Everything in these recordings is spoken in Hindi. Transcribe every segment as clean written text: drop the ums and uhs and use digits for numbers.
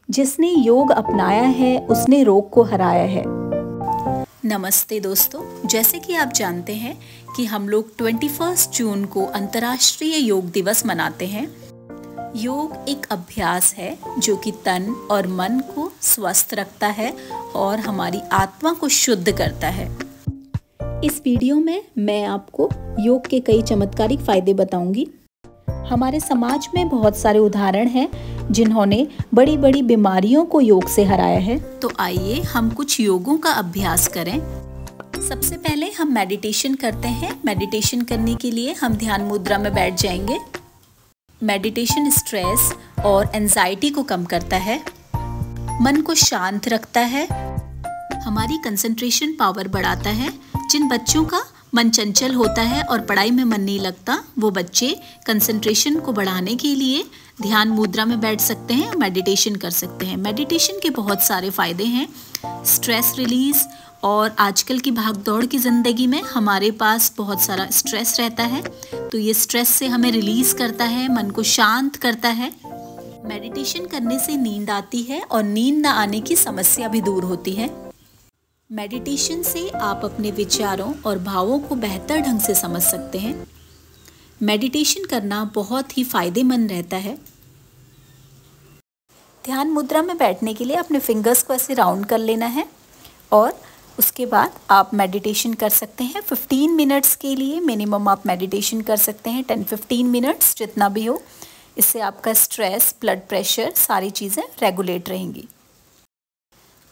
जिसने योग अपनाया है उसने रोग को हराया है। नमस्ते दोस्तों, जैसे कि आप जानते हैं कि हम लोग 21 जून को अंतर्राष्ट्रीय योग दिवस मनाते हैं। योग एक अभ्यास है जो कि तन और मन को स्वस्थ रखता है और हमारी आत्मा को शुद्ध करता है। इस वीडियो में मैं आपको योग के कई चमत्कारिक फायदे बताऊंगी। हमारे समाज में बहुत सारे उदाहरण हैं जिन्होंने बड़ी बड़ी बीमारियों को योग से हराया है। तो आइए हम कुछ योगों का अभ्यास करें। सबसे पहले हम मेडिटेशन करते हैं। मेडिटेशन करने के लिए हम ध्यान मुद्रा में बैठ जाएंगे। मेडिटेशन स्ट्रेस और एंजाइटी को कम करता है, मन को शांत रखता है, हमारी कंसंट्रेशन पावर बढ़ाता है। जिन बच्चों का मन चंचल होता है और पढ़ाई में मन नहीं लगता, वो बच्चे कंसंट्रेशन को बढ़ाने के लिए ध्यान मुद्रा में बैठ सकते हैं, मेडिटेशन कर सकते हैं। मेडिटेशन के बहुत सारे फायदे हैं। स्ट्रेस रिलीज, और आजकल की भागदौड़ की ज़िंदगी में हमारे पास बहुत सारा स्ट्रेस रहता है, तो ये स्ट्रेस से हमें रिलीज करता है, मन को शांत करता है। मेडिटेशन करने से नींद आती है और नींद न आने की समस्या भी दूर होती है। मेडिटेशन से आप अपने विचारों और भावों को बेहतर ढंग से समझ सकते हैं। मेडिटेशन करना बहुत ही फायदेमंद रहता है। ध्यान मुद्रा में बैठने के लिए अपने फिंगर्स को ऐसे राउंड कर लेना है और उसके बाद आप मेडिटेशन कर सकते हैं। 15 मिनट्स के लिए मिनिमम आप मेडिटेशन कर सकते हैं, 10-15 मिनट्स जितना भी हो। इससे आपका स्ट्रेस, ब्लड प्रेशर, सारी चीज़ें रेगुलेट रहेंगी।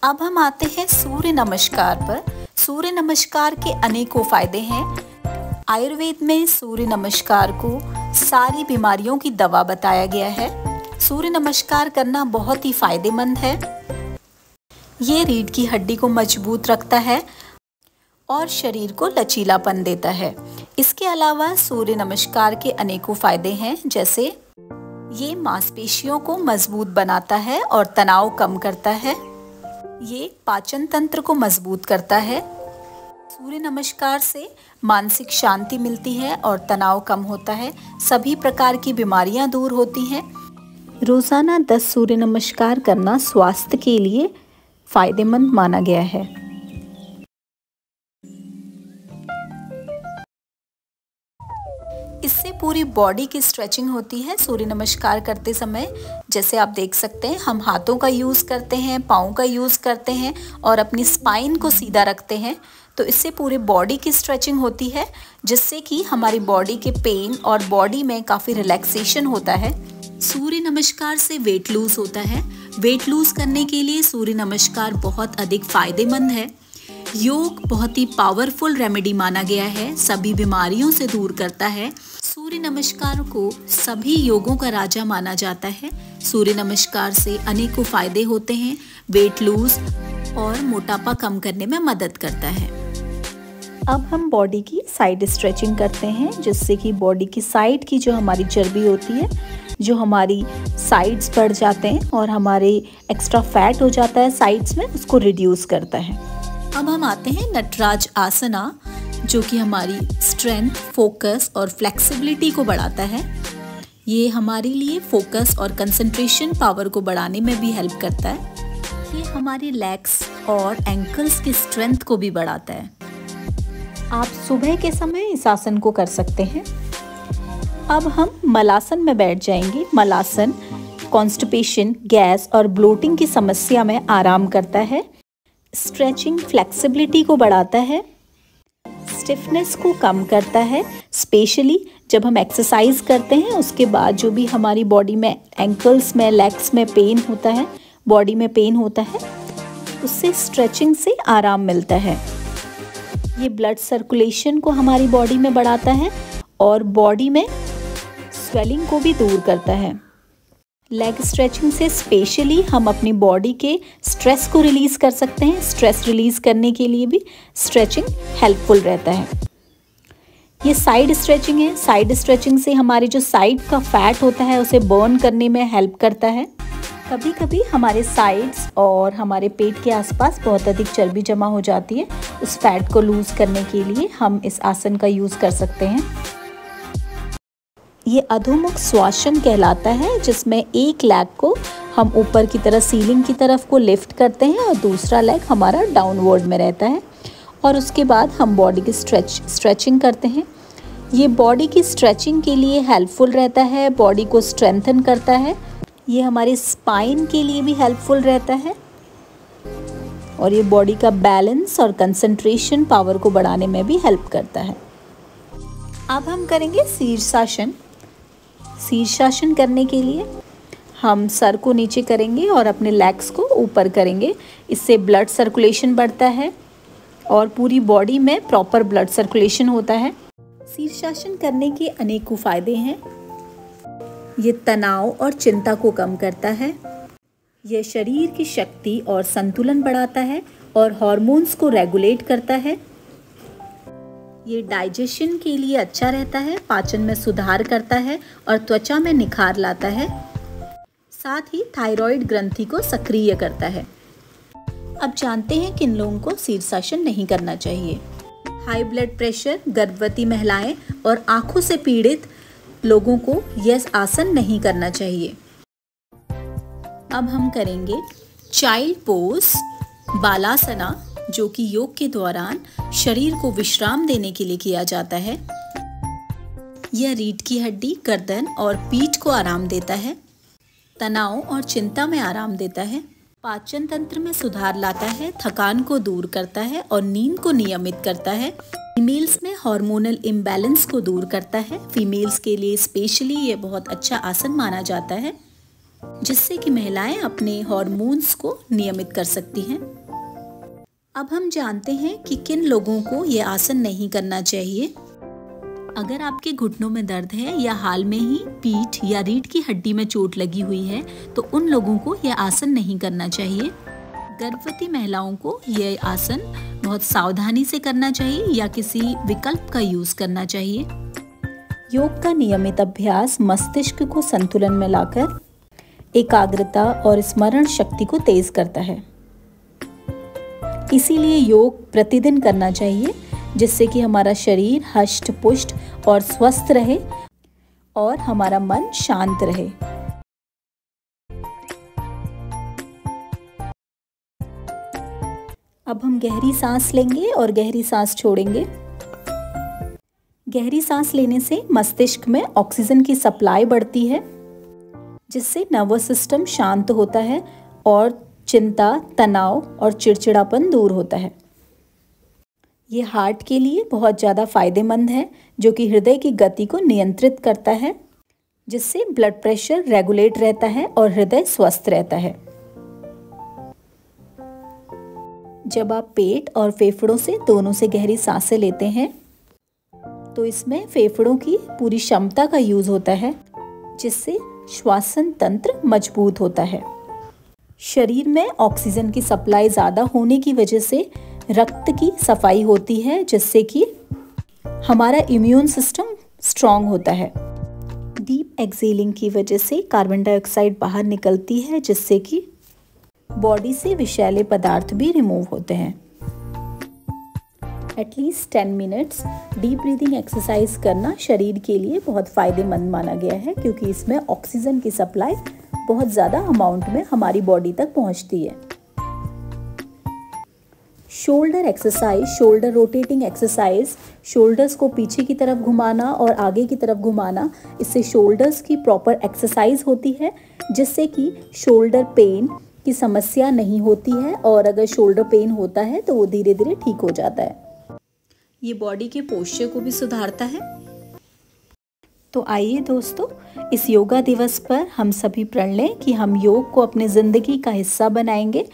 अब हम आते हैं सूर्य नमस्कार पर। सूर्य नमस्कार के अनेकों फायदे हैं। आयुर्वेद में सूर्य नमस्कार को सारी बीमारियों की दवा बताया गया है। सूर्य नमस्कार करना बहुत ही फायदेमंद है। ये रीढ़ की हड्डी को मजबूत रखता है और शरीर को लचीलापन देता है। इसके अलावा सूर्य नमस्कार के अनेकों फायदे हैं, जैसे ये मांसपेशियों को मजबूत बनाता है और तनाव कम करता है। ये पाचन तंत्र को मजबूत करता है। सूर्य नमस्कार से मानसिक शांति मिलती है और तनाव कम होता है। सभी प्रकार की बीमारियां दूर होती हैं। रोजाना 10 सूर्य नमस्कार करना स्वास्थ्य के लिए फायदेमंद माना गया है। इससे पूरी बॉडी की स्ट्रेचिंग होती है सूर्य नमस्कार करते समय। जैसे आप देख सकते हैं, हम हाथों का यूज़ करते हैं, पाँव का यूज़ करते हैं और अपनी स्पाइन को सीधा रखते हैं, तो इससे पूरी बॉडी की स्ट्रेचिंग होती है, जिससे कि हमारी बॉडी के पेन और बॉडी में काफ़ी रिलैक्सेशन होता है। सूर्य नमस्कार से वेट लूज होता है। वेट लूज करने के लिए सूर्य नमस्कार बहुत अधिक फायदेमंद है। योग बहुत ही पावरफुल रेमेडी माना गया है, सभी बीमारियों से दूर करता है। सूर्य नमस्कार को सभी योगों का राजा माना जाता है। सूर्य नमस्कार से अनेकों फायदे होते हैं। वेट लूज और मोटापा कम करने में मदद करता है। अब हम बॉडी की साइड स्ट्रेचिंग करते हैं, जिससे कि बॉडी की साइड की जो हमारी चर्बी होती है, जो हमारी साइड्स बढ़ जाते हैं और हमारे एक्स्ट्रा फैट हो जाता है साइड्स में, उसको रिड्यूस करता है। अब हम आते हैं नटराज आसना, जो कि हमारी स्ट्रेंथ, फोकस और फ्लेक्सिबिलिटी को बढ़ाता है। ये हमारे लिए फोकस और कंसंट्रेशन पावर को बढ़ाने में भी हेल्प करता है। ये हमारी लेग्स और एंकल्स की स्ट्रेंथ को भी बढ़ाता है। आप सुबह के समय इस आसन को कर सकते हैं। अब हम मलासन में बैठ जाएंगे। मलासन कॉन्स्टिपेशन, गैस और ब्लोटिंग की समस्या में आराम करता है। स्ट्रेचिंग फ्लेक्सिबिलिटी को बढ़ाता है, स्टिफनेस को कम करता है। स्पेशली जब हम एक्सरसाइज करते हैं उसके बाद जो भी हमारी बॉडी में एंकल्स में, लेग्स में पेन होता है, बॉडी में पेन होता है, उससे स्ट्रेचिंग से आराम मिलता है। ये ब्लड सर्कुलेशन को हमारी बॉडी में बढ़ाता है और बॉडी में स्वेलिंग को भी दूर करता है। लेग स्ट्रेचिंग से स्पेशली हम अपनी बॉडी के स्ट्रेस को रिलीज़ कर सकते हैं। स्ट्रेस रिलीज़ करने के लिए भी स्ट्रेचिंग हेल्पफुल रहता है। ये साइड स्ट्रेचिंग है। साइड स्ट्रेचिंग से हमारे जो साइड का फैट होता है उसे बर्न करने में हेल्प करता है। कभी कभी हमारे साइड्स और हमारे पेट के आसपास बहुत अधिक चर्बी जमा हो जाती है। उस फैट को लूज़ करने के लिए हम इस आसन का यूज़ कर सकते हैं। ये अधोमुख स्वासन कहलाता है, जिसमें एक लेग को हम ऊपर की तरफ सीलिंग की तरफ को लिफ्ट करते हैं और दूसरा लेग हमारा डाउनवर्ड में रहता है। और उसके बाद हम बॉडी की स्ट्रेचिंग करते हैं। ये बॉडी की स्ट्रेचिंग के लिए हेल्पफुल रहता है, बॉडी को स्ट्रेंथन करता है। ये हमारी स्पाइन के लिए भी हेल्पफुल रहता है और ये बॉडी का बैलेंस और कंसंट्रेशन पावर को बढ़ाने में भी हेल्प करता है। अब हम करेंगे शीर्षासन। शीर्षासन करने के लिए हम सर को नीचे करेंगे और अपने लेग्स को ऊपर करेंगे। इससे ब्लड सर्कुलेशन बढ़ता है और पूरी बॉडी में प्रॉपर ब्लड सर्कुलेशन होता है। शीर्षासन करने के अनेकों फायदे हैं। ये तनाव और चिंता को कम करता है। यह शरीर की शक्ति और संतुलन बढ़ाता है और हॉर्मोन्स को रेगुलेट करता है। ये डाइजेशन के लिए अच्छा रहता है, पाचन में सुधार करता है और त्वचा में निखार लाता है। साथ ही थायराइड ग्रंथि को सक्रिय करता है। अब जानते हैं किन लोगों को शीर्षासन नहीं करना चाहिए। हाई ब्लड प्रेशर, गर्भवती महिलाएं और आंखों से पीड़ित लोगों को यह आसन नहीं करना चाहिए। अब हम करेंगे चाइल्ड पोज, बालासना, जो कि योग के दौरान शरीर को विश्राम देने के लिए किया जाता है। यह रीढ़ की हड्डी, गर्दन और पीठ को आराम देता है, तनाव और चिंता में आराम देता है, पाचन तंत्र में सुधार लाता है, थकान को दूर करता है और नींद को नियमित करता है। फीमेल्स में हार्मोनल इम्बैलेंस को दूर करता है। फीमेल्स के लिए स्पेशली ये बहुत अच्छा आसन माना जाता है, जिससे कि महिलाएं अपने हार्मोन्स को नियमित कर सकती हैं। अब हम जानते हैं कि किन लोगों को ये आसन नहीं करना चाहिए। अगर आपके घुटनों में दर्द है या हाल में ही पीठ या रीढ़ की हड्डी में चोट लगी हुई है तो उन लोगों को यह आसन नहीं करना चाहिए। गर्भवती महिलाओं को यह आसन बहुत सावधानी से करना चाहिए या किसी विकल्प का यूज करना चाहिए। योग का नियमित अभ्यास मस्तिष्क को संतुलन में लाकर एकाग्रता और स्मरण शक्ति को तेज करता है। इसीलिए योग प्रतिदिन करना चाहिए, जिससे कि हमारा शरीर हष्ट पुष्ट और स्वस्थ रहे और हमारा मन शांत रहे। अब हम गहरी सांस लेंगे और गहरी सांस छोड़ेंगे। गहरी सांस लेने से मस्तिष्क में ऑक्सीजन की सप्लाई बढ़ती है, जिससे नर्वस सिस्टम शांत होता है और चिंता, तनाव और चिड़चिड़ापन दूर होता है। ये हार्ट के लिए बहुत ज़्यादा फायदेमंद है, जो कि हृदय की गति को नियंत्रित करता है, जिससे ब्लड प्रेशर रेगुलेट रहता है और हृदय स्वस्थ रहता है। जब आप पेट और फेफड़ों से दोनों से गहरी सांसें लेते हैं तो इसमें फेफड़ों की पूरी क्षमता का यूज होता है, जिससे श्वसन तंत्र मजबूत होता है। शरीर में ऑक्सीजन की सप्लाई ज़्यादा होने की वजह से रक्त की सफाई होती है, जिससे कि हमारा इम्यून सिस्टम स्ट्रांग होता है। डीप एक्सेलिंग की वजह से कार्बन डाइऑक्साइड बाहर निकलती है, जिससे कि बॉडी से विषैले पदार्थ भी रिमूव होते हैं। At least 10 minutes deep breathing exercise करना शरीर के लिए बहुत फ़ायदेमंद माना गया है, क्योंकि इसमें ऑक्सीजन की सप्लाई बहुत ज़्यादा अमाउंट में हमारी बॉडी तक पहुंचती है। Shoulder exercise, shoulder rotating exercise, shoulders को पीछे की तरफ घुमाना और आगे की तरफ घुमाना, इससे शोल्डर्स की प्रॉपर एक्सरसाइज होती है, जिससे कि शोल्डर पेन की समस्या नहीं होती है और अगर शोल्डर पेन होता है तो वो धीरे धीरे ठीक हो जाता है। ये बॉडी के पोस्चर को भी सुधारता है। तो आइए दोस्तों, इस योगा दिवस पर हम सभी प्रण लें कि हम योग को अपनी ज़िंदगी का हिस्सा बनाएंगे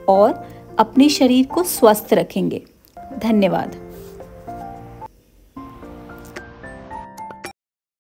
और अपने शरीर को स्वस्थ रखेंगे। धन्यवाद।